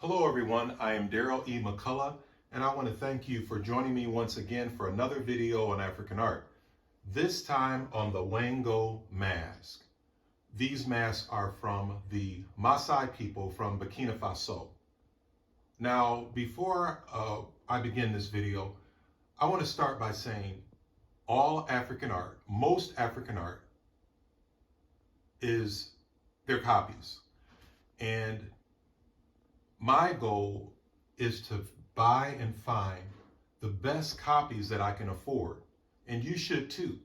Hello everyone, I am Darryl E. McCullough, and I want to thank you for joining me once again for another video on African art. This time on the Wango mask. These masks are from the Mossi people from Burkina Faso. Now, before I begin this video, I want to start by saying all African art, most African art, is their copies. And my goal is to buy and find the best copies that I can afford. And you should too.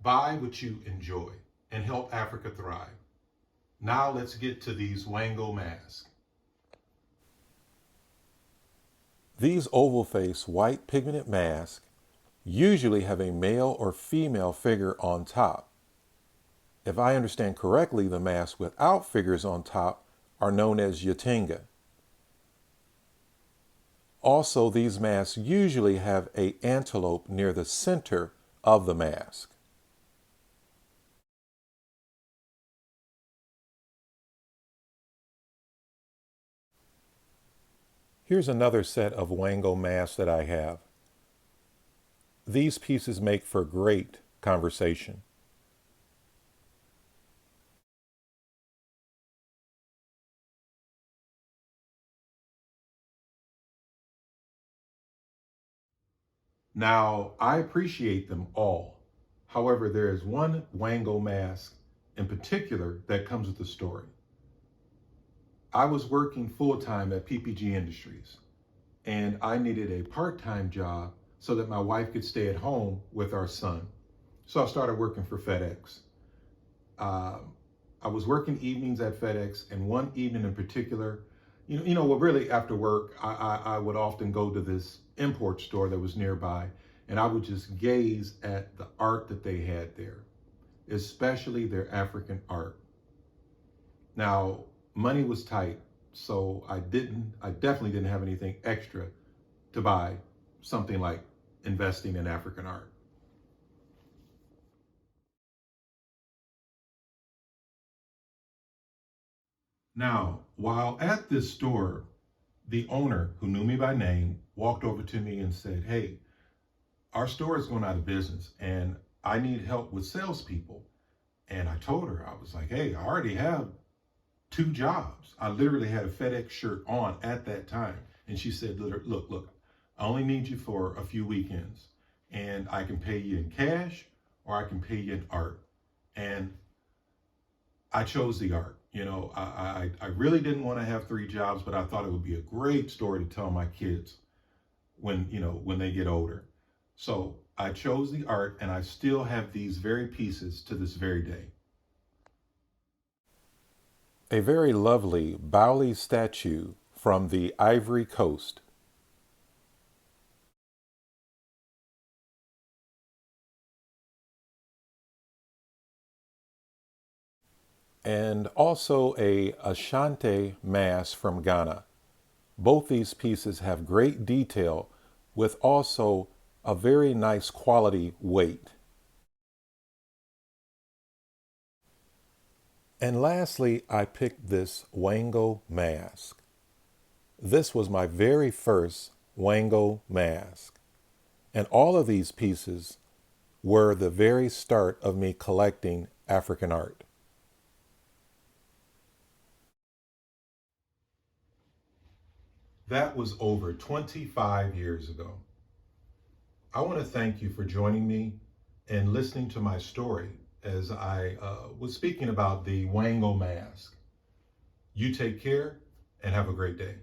Buy what you enjoy and help Africa thrive. Now let's get to these Wango masks. These oval-face white pigmented masks usually have a male or female figure on top. If I understand correctly, the masks without figures on top are known as Yatenga. Also, these masks usually have an antelope near the center of the mask. Here's another set of Wango masks that I have. These pieces make for great conversation. Now, I appreciate them all. However, there is one Wango mask in particular that comes with a story. I was working full-time at PPG Industries, and I needed a part-time job so that my wife could stay at home with our son. So I started working for FedEx. I was working evenings at FedEx, and one evening in particular, well, really after work, I would often go to this import store that was nearby, and I would just gaze at the art that they had there, especially their African art. Now, money was tight, so I definitely didn't have anything extra to buy something like investing in African art. Now, while at this store, the owner, who knew me by name, walked over to me and said, "Hey, our store is going out of business and I need help with salespeople." And I told her, I was like, "Hey, I already have 2 jobs." I literally had a FedEx shirt on at that time. And she said, look, I only need you for a few weekends and I can pay you in cash or I can pay you in art. And I chose the art. I really didn't want to have 3 jobs, but I thought it would be a great story to tell my kids when they get older. So I chose the art, and I still have these very pieces to this very day. A very lovely Bauli statue from the Ivory Coast. And also a Ashanti mask from Ghana. Both these pieces have great detail with also a very nice quality weight. And lastly, I picked this Wango mask. This was my very first Wango mask. And all of these pieces were the very start of me collecting African art. That was over 25 years ago. I want to thank you for joining me and listening to my story as I was speaking about the Wango mask. You take care and have a great day.